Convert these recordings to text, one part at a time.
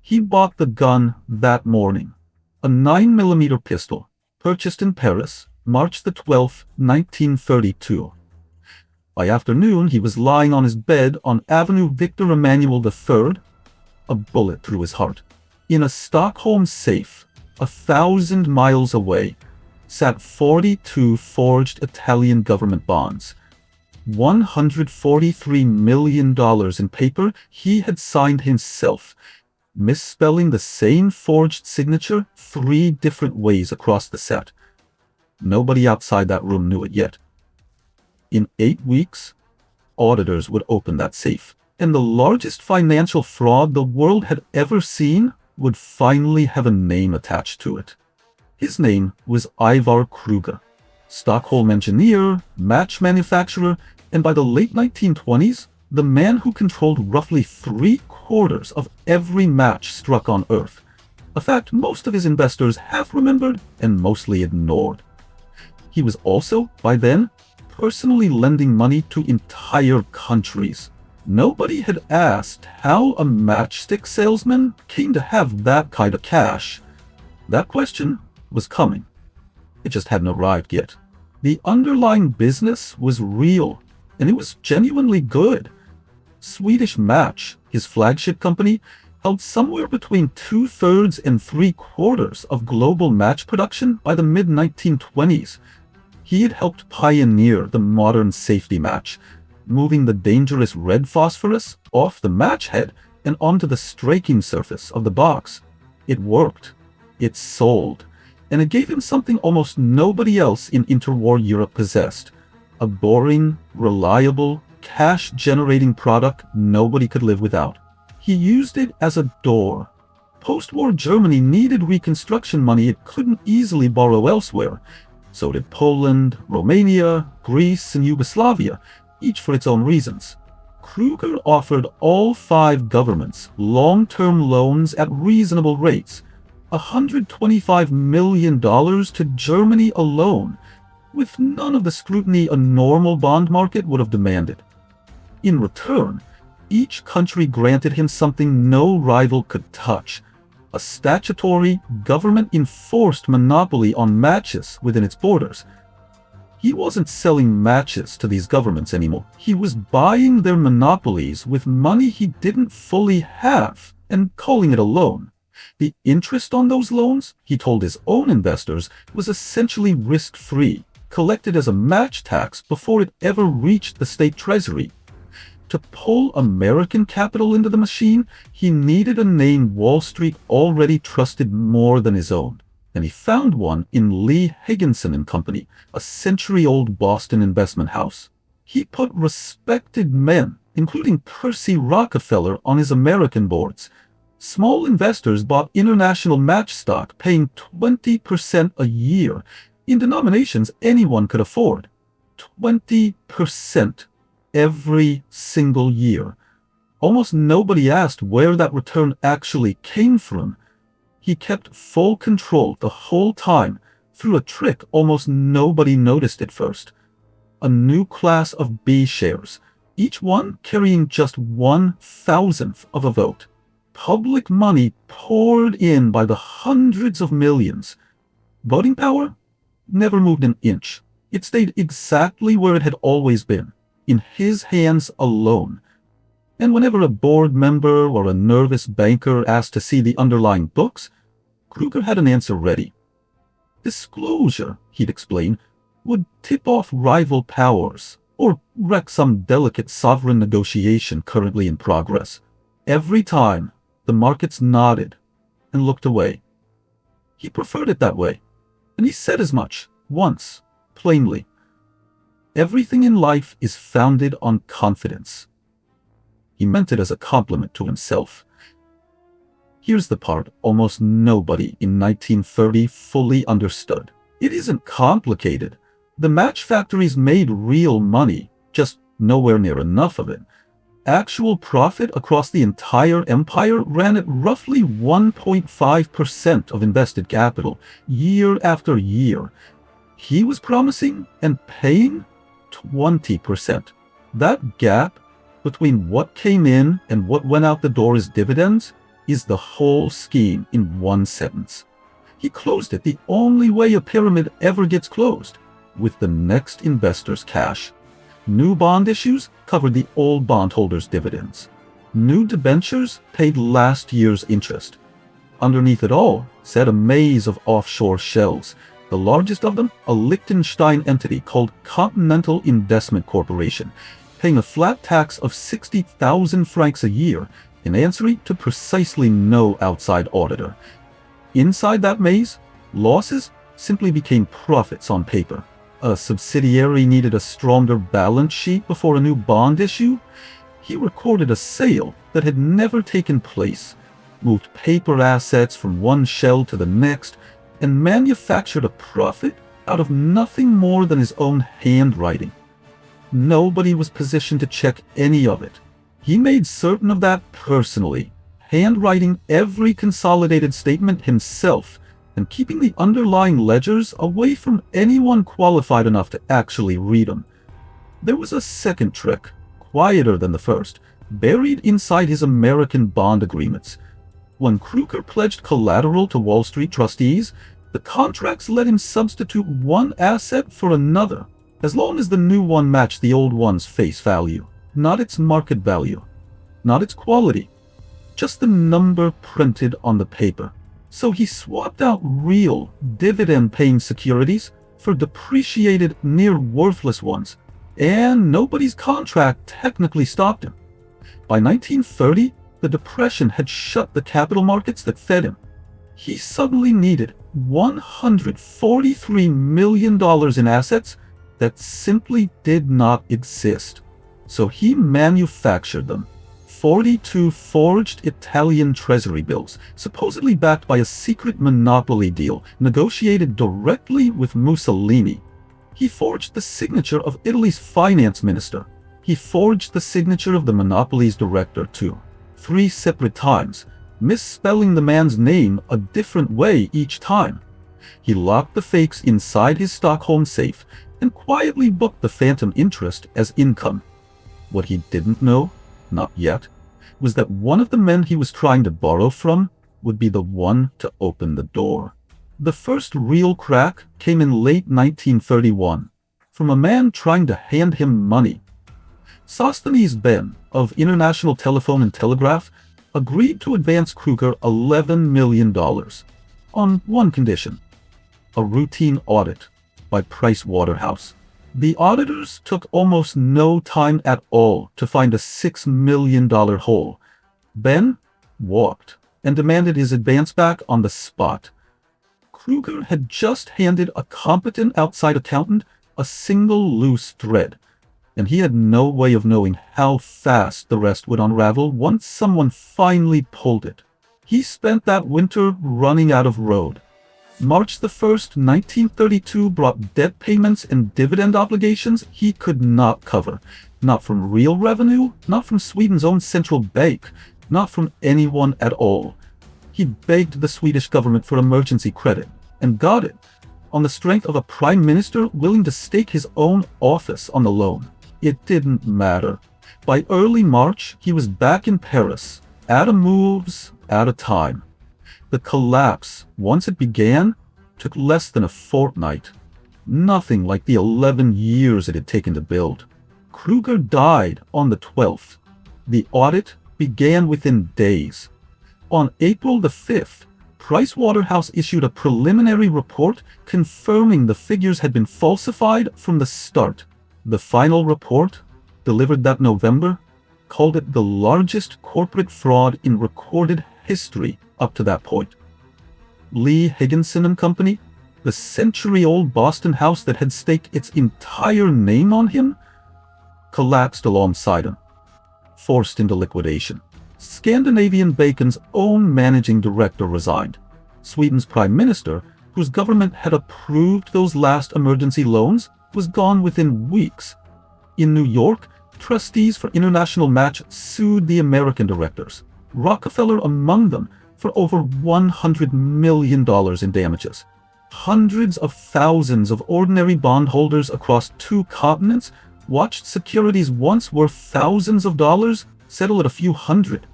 He bought the gun that morning, a 9mm pistol, purchased in Paris, March the 12th, 1932. By afternoon, he was lying on his bed on Avenue Victor Emmanuel III, a bullet through his heart. In a Stockholm safe, 1,000 miles away, sat 42 forged Italian government bonds. $143 million in paper he had signed himself, misspelling the same forged signature 3 different ways across the set. Nobody outside that room knew it yet. In 8 weeks, auditors would open that safe, and the largest financial fraud the world had ever seen would finally have a name attached to it. His name was Ivar Kreuger, Stockholm engineer, match manufacturer, and by the late 1920s, the man who controlled roughly 3/4 of every match struck on Earth, a fact most of his investors half remembered and mostly ignored. He was also, by then, personally lending money to entire countries. Nobody had asked how a matchstick salesman came to have that kind of cash. That question was coming. It just hadn't arrived yet. The underlying business was real, and it was genuinely good. Swedish Match, his flagship company, held somewhere between 2/3 and 3/4 of global match production by the mid-1920s. He had helped pioneer the modern safety match, moving the dangerous red phosphorus off the match head and onto the striking surface of the box. It worked. It sold. And it gave him something almost nobody else in interwar Europe possessed: a boring, reliable, cash-generating product nobody could live without. He used it as a door. Post-war Germany needed reconstruction money it couldn't easily borrow elsewhere. So did Poland, Romania, Greece, and Yugoslavia, each for its own reasons. Kreuger offered all 5 governments long-term loans at reasonable rates, $125 million to Germany alone, with none of the scrutiny a normal bond market would have demanded. In return, each country granted him something no rival could touch: a statutory, government-enforced monopoly on matches within its borders. He wasn't selling matches to these governments anymore. He was buying their monopolies with money he didn't fully have and calling it a loan. The interest on those loans, he told his own investors, was essentially risk-free, collected as a match tax before it ever reached the state treasury. To pull American capital into the machine, he needed a name Wall Street already trusted more than his own. And he found one in Lee Higginson and Company, a century-old Boston investment house. He put respected men, including Percy Rockefeller, on his American boards. Small investors bought international match stock, paying 20% a year in denominations anyone could afford. 20% every single year. Almost nobody asked where that return actually came from. He kept full control the whole time through a trick almost nobody noticed at first: a new class of B shares, each one carrying just 1/1000th of a vote. Public money poured in by the hundreds of millions. Voting power never moved an inch. It stayed exactly where it had always been, in his hands alone. And whenever a board member or a nervous banker asked to see the underlying books, Kreuger had an answer ready. Disclosure, he'd explain, would tip off rival powers or wreck some delicate sovereign negotiation currently in progress. Every time, the markets nodded and looked away. He preferred it that way, and he said as much, once, plainly. Everything in life is founded on confidence. He meant it as a compliment to himself. Here's the part almost nobody in 1930 fully understood. It isn't complicated. The match factories made real money, just nowhere near enough of it. Actual profit across the entire empire ran at roughly 1.5% of invested capital, year after year. He was promising and paying 20%. That gap between what came in and what went out the door as dividends is the whole scheme in one sentence. He closed it the only way a pyramid ever gets closed, with the next investor's cash. New bond issues covered the old bondholders' dividends. New debentures paid last year's interest. Underneath it all sat a maze of offshore shells, the largest of them a Lichtenstein entity called Continental Investment Corporation, paying a flat tax of 60,000 francs a year in answer to precisely no outside auditor. Inside that maze, losses simply became profits on paper. A subsidiary needed a stronger balance sheet before a new bond issue. He recorded a sale that had never taken place, moved paper assets from one shell to the next, and manufactured a profit out of nothing more than his own handwriting. Nobody was positioned to check any of it. He made certain of that personally, handwriting every consolidated statement himself and keeping the underlying ledgers away from anyone qualified enough to actually read them. There was a second trick, quieter than the first, buried inside his American bond agreements. When Kreuger pledged collateral to Wall Street trustees, the contracts let him substitute one asset for another, as long as the new one matched the old one's face value, not its market value, not its quality, just the number printed on the paper. So he swapped out real, dividend-paying securities for depreciated, near-worthless ones, and nobody's contract technically stopped him. By 1930, the Depression had shut the capital markets that fed him. He suddenly needed $143 million in assets that simply did not exist. So he manufactured them. 42 forged Italian treasury bills, supposedly backed by a secret monopoly deal negotiated directly with Mussolini. He forged the signature of Italy's finance minister. He forged the signature of the monopoly's director, too, 3 separate times, misspelling the man's name a different way each time. He locked the fakes inside his Stockholm safe and quietly booked the phantom interest as income. What he didn't know, not yet, was that one of the men he was trying to borrow from would be the one to open the door. The first real crack came in late 1931, from a man trying to hand him money. Sosthenes Ben, of International Telephone and Telegraph, agreed to advance Kreuger $11 million, on one condition: a routine audit by Waterhouse. The auditors took almost no time at all to find a $6 million hole. Ben walked and demanded his advance back on the spot. Kreuger had just handed a competent outside accountant a single loose thread, and he had no way of knowing how fast the rest would unravel once someone finally pulled it. He spent that winter running out of road. March the 1st, 1932 brought debt payments and dividend obligations he could not cover. Not from real revenue, not from Sweden's own central bank, not from anyone at all. He begged the Swedish government for emergency credit, and got it, on the strength of a prime minister willing to stake his own office on the loan. It didn't matter. By early March, he was back in Paris, out of moves, out of time. The collapse, once it began, took less than a fortnight. Nothing like the 11 years it had taken to build. Kreuger died on the 12th. The audit began within days. On April the 5th, Waterhouse issued a preliminary report confirming the figures had been falsified from the start. The final report, delivered that November, called it the largest corporate fraud in recorded history up to that point. Lee Higginson and Company, the century-old Boston house that had staked its entire name on him, collapsed alongside him, forced into liquidation. Scandinavian Bacon's own managing director resigned. Sweden's prime minister, whose government had approved those last emergency loans, was gone within weeks. In New York, trustees for International Match sued the American directors, Rockefeller among them, for over $100 million in damages. Hundreds of thousands of ordinary bondholders across 2 continents watched securities once worth thousands of dollars settle at a few hundred.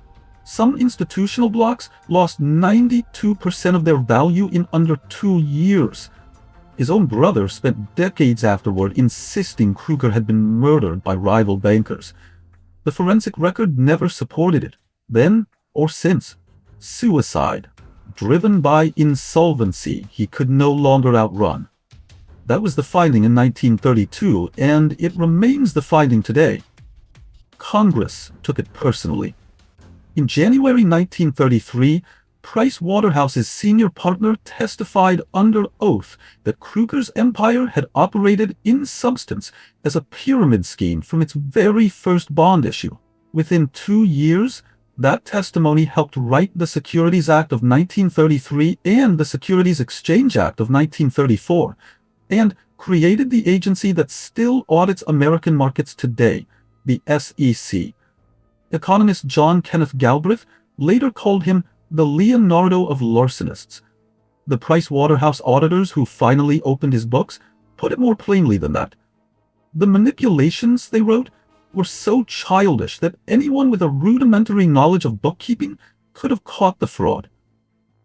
Some institutional blocks lost 92% of their value in under 2 years. His own brother spent decades afterward insisting Kreuger had been murdered by rival bankers. The forensic record never supported it, then or since. Suicide, driven by insolvency he could no longer outrun. That was the finding in 1932, and it remains the finding today. Congress took it personally. In January 1933, Waterhouse's senior partner testified under oath that Kreuger's empire had operated in substance as a pyramid scheme from its very first bond issue. Within 2 years, that testimony helped write the Securities Act of 1933 and the Securities Exchange Act of 1934, and created the agency that still audits American markets today, the SEC. Economist John Kenneth Galbraith later called him the Leonardo of larcenists. The Waterhouse auditors who finally opened his books put it more plainly than that. The manipulations, they wrote, were so childish that anyone with a rudimentary knowledge of bookkeeping could have caught the fraud.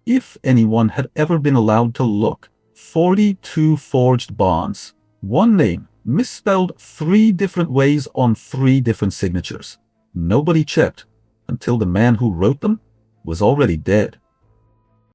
If anyone had ever been allowed to look, 42 forged bonds, one name, misspelled 3 different ways on 3 different signatures. Nobody checked until the man who wrote them was already dead.